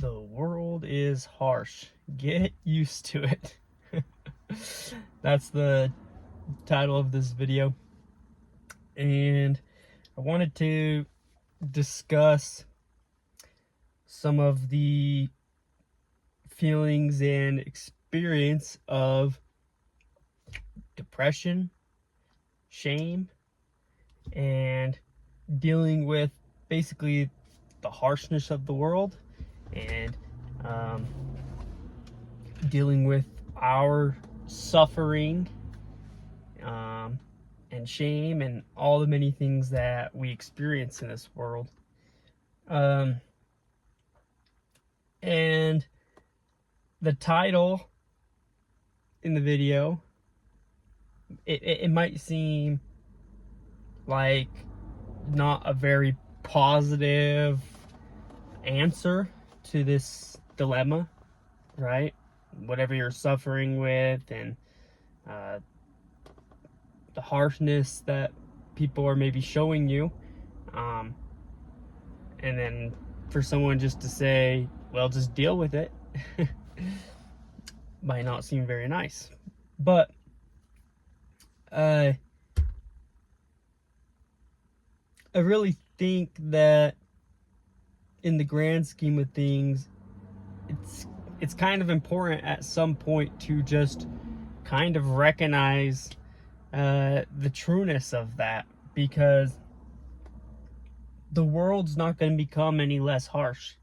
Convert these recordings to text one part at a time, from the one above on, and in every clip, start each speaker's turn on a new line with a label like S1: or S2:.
S1: The world is harsh. Get used to it. That's the title of this video. And I wanted to discuss some of the feelings and experience of depression, shame, and dealing with basically the harshness of the world and dealing with our suffering and shame and all the many things that we experience in this world. And the title in the video, it might seem like not a very positive answer to this dilemma, right? Whatever you're suffering with and the harshness that people are maybe showing you, and then for someone just to say, well, just deal with it, might not seem very nice. But I really think that in the grand scheme of things, it's kind of important at some point to just kind of recognize the trueness of that, because the world's not going to become any less harsh,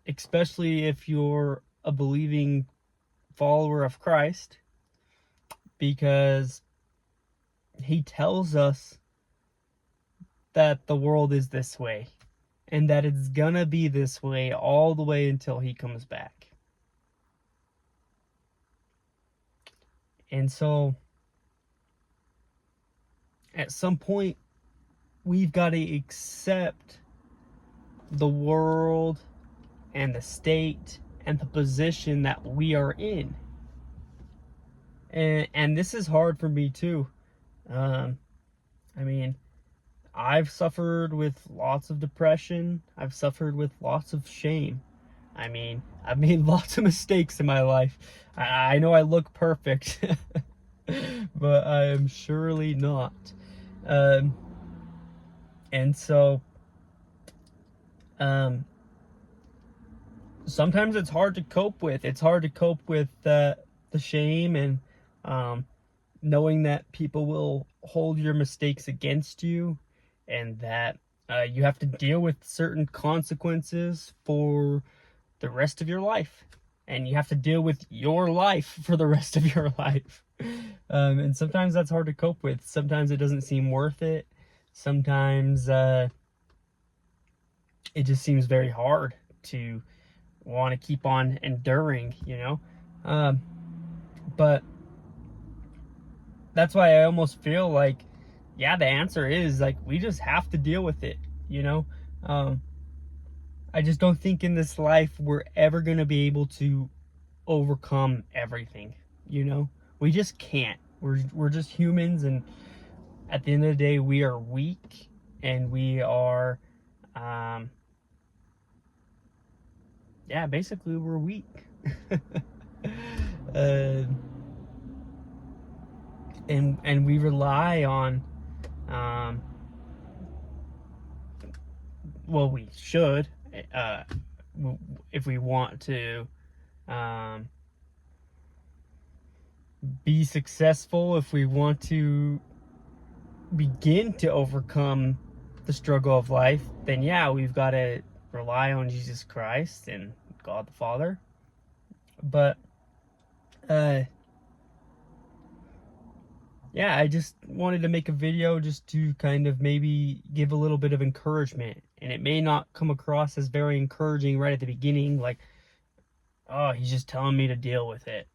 S1: especially if you're a believing follower of Christ, because he tells us that the world is this way and that it's gonna be this way all the way until he comes back. And so at some point we've got to accept the world and the state and the position that we are in. And this is hard for me too. I mean, I've suffered with lots of depression. I've suffered with lots of shame. I mean, I've made lots of mistakes in my life. I know I look perfect, but I am surely not. And so, sometimes it's hard to cope with. It's hard to cope with the shame and knowing that people will hold your mistakes against you, and that you have to deal with certain consequences for the rest of your life, and you have to deal with your life for the rest of your life. And sometimes that's hard to cope with. Sometimes it doesn't seem worth it. Sometimes it just seems very hard to want to keep on enduring, you know. But that's why I almost feel like, yeah, the answer is like we just have to deal with it, you know. I just don't think in this life we're ever going to be able to overcome everything, you know. We just can't. We're just humans, and at the end of the day we are weak, and we are yeah, basically we're weak. And we rely on well, we should, if we want to be successful, if we want to begin to overcome the struggle of life, then yeah, we've got to rely on Jesus Christ and God the Father. But yeah, I just wanted to make a video just to kind of maybe give a little bit of encouragement. And it may not come across as very encouraging right at the beginning, like, oh, he's just telling me to deal with it.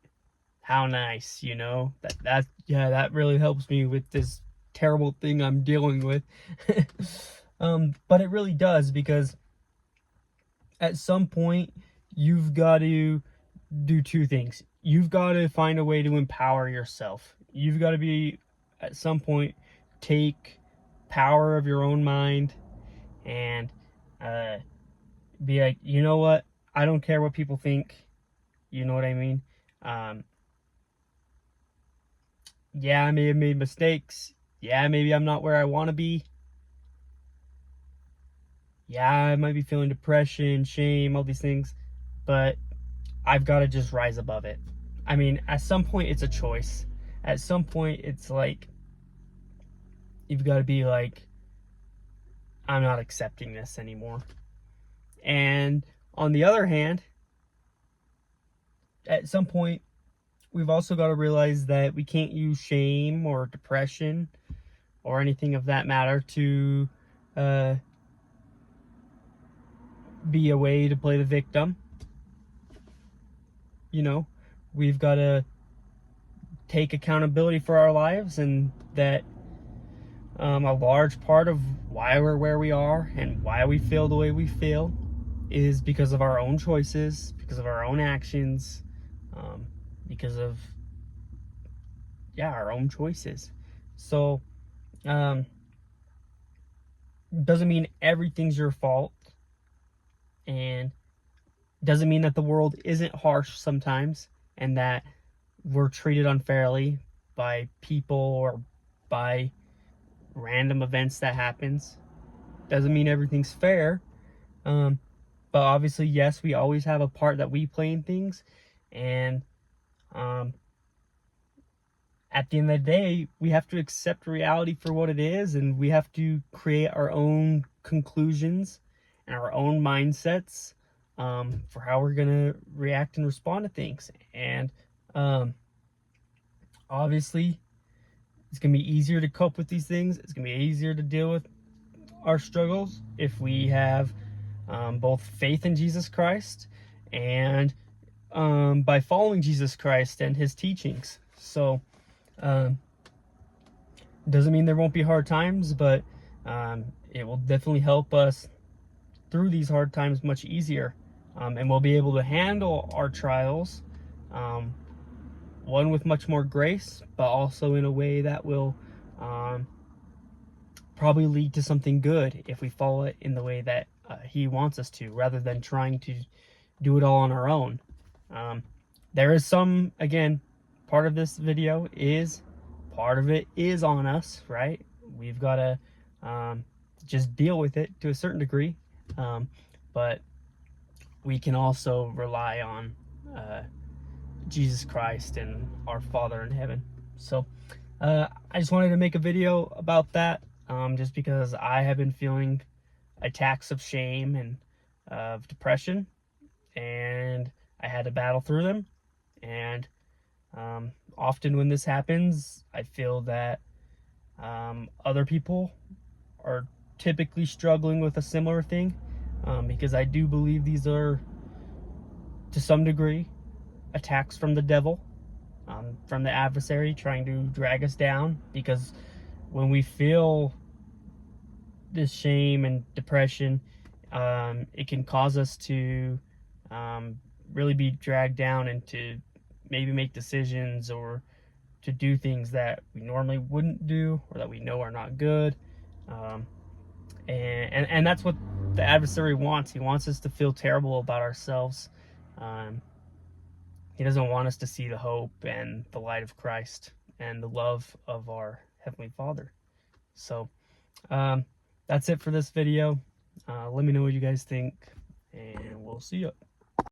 S1: How nice, you know? That really helps me with this terrible thing I'm dealing with. But it really does, because at some point you've got to do two things. You've got to find a way to empower yourself. You've got to be, at some point, take power of your own mind and be like, you know what? I don't care what people think. You know what I mean? Um, yeah, I may have made mistakes. Yeah, maybe I'm not where I want to be. Yeah, I might be feeling depression, shame, all these things, but I've got to just rise above it. I mean, at some point, it's a choice. At some point, it's like, you've got to be like, I'm not accepting this anymore. And on the other hand, at some point, we've also got to realize that we can't use shame or depression or anything of that matter to be a way to play the victim. You know, we've got to take accountability for our lives, and that a large part of why we're where we are and why we feel the way we feel is because of our own choices, because of our own actions, because of our own choices. So doesn't mean everything's your fault, and doesn't mean that the world isn't harsh sometimes and that we're treated unfairly by people or by random events that happens. Doesn't mean everything's fair. But obviously, yes, we always have a part that we play in things. And at the end of the day, we have to accept reality for what it is, and we have to create our own conclusions and our own mindsets for how we're going to react and respond to things. And obviously, it's going to be easier to cope with these things. It's going to be easier to deal with our struggles if we have both faith in Jesus Christ and by following Jesus Christ and his teachings. So doesn't mean there won't be hard times, but it will definitely help us through these hard times much easier, and we'll be able to handle our trials, one with much more grace, but also in a way that will probably lead to something good if we follow it in the way that he wants us to, rather than trying to do it all on our own. There is some, again, part of this video is, part of it is on us, right? We've got to just deal with it to a certain degree, but we can also rely on Jesus Christ and our Father in heaven. So I just wanted to make a video about that, just because I have been feeling attacks of shame and of depression, and I had to battle through them. And often when this happens, I feel that other people are typically struggling with a similar thing, because I do believe these are, to some degree, attacks from the devil, from the adversary trying to drag us down. Because when we feel this shame and depression, it can cause us to really be dragged down and to maybe make decisions or to do things that we normally wouldn't do, or that we know are not good. And that's what the adversary wants. He wants us to feel terrible about ourselves. He doesn't want us to see the hope and the light of Christ and the love of our Heavenly Father. So that's it for this video. Let me know what you guys think, and we'll see you.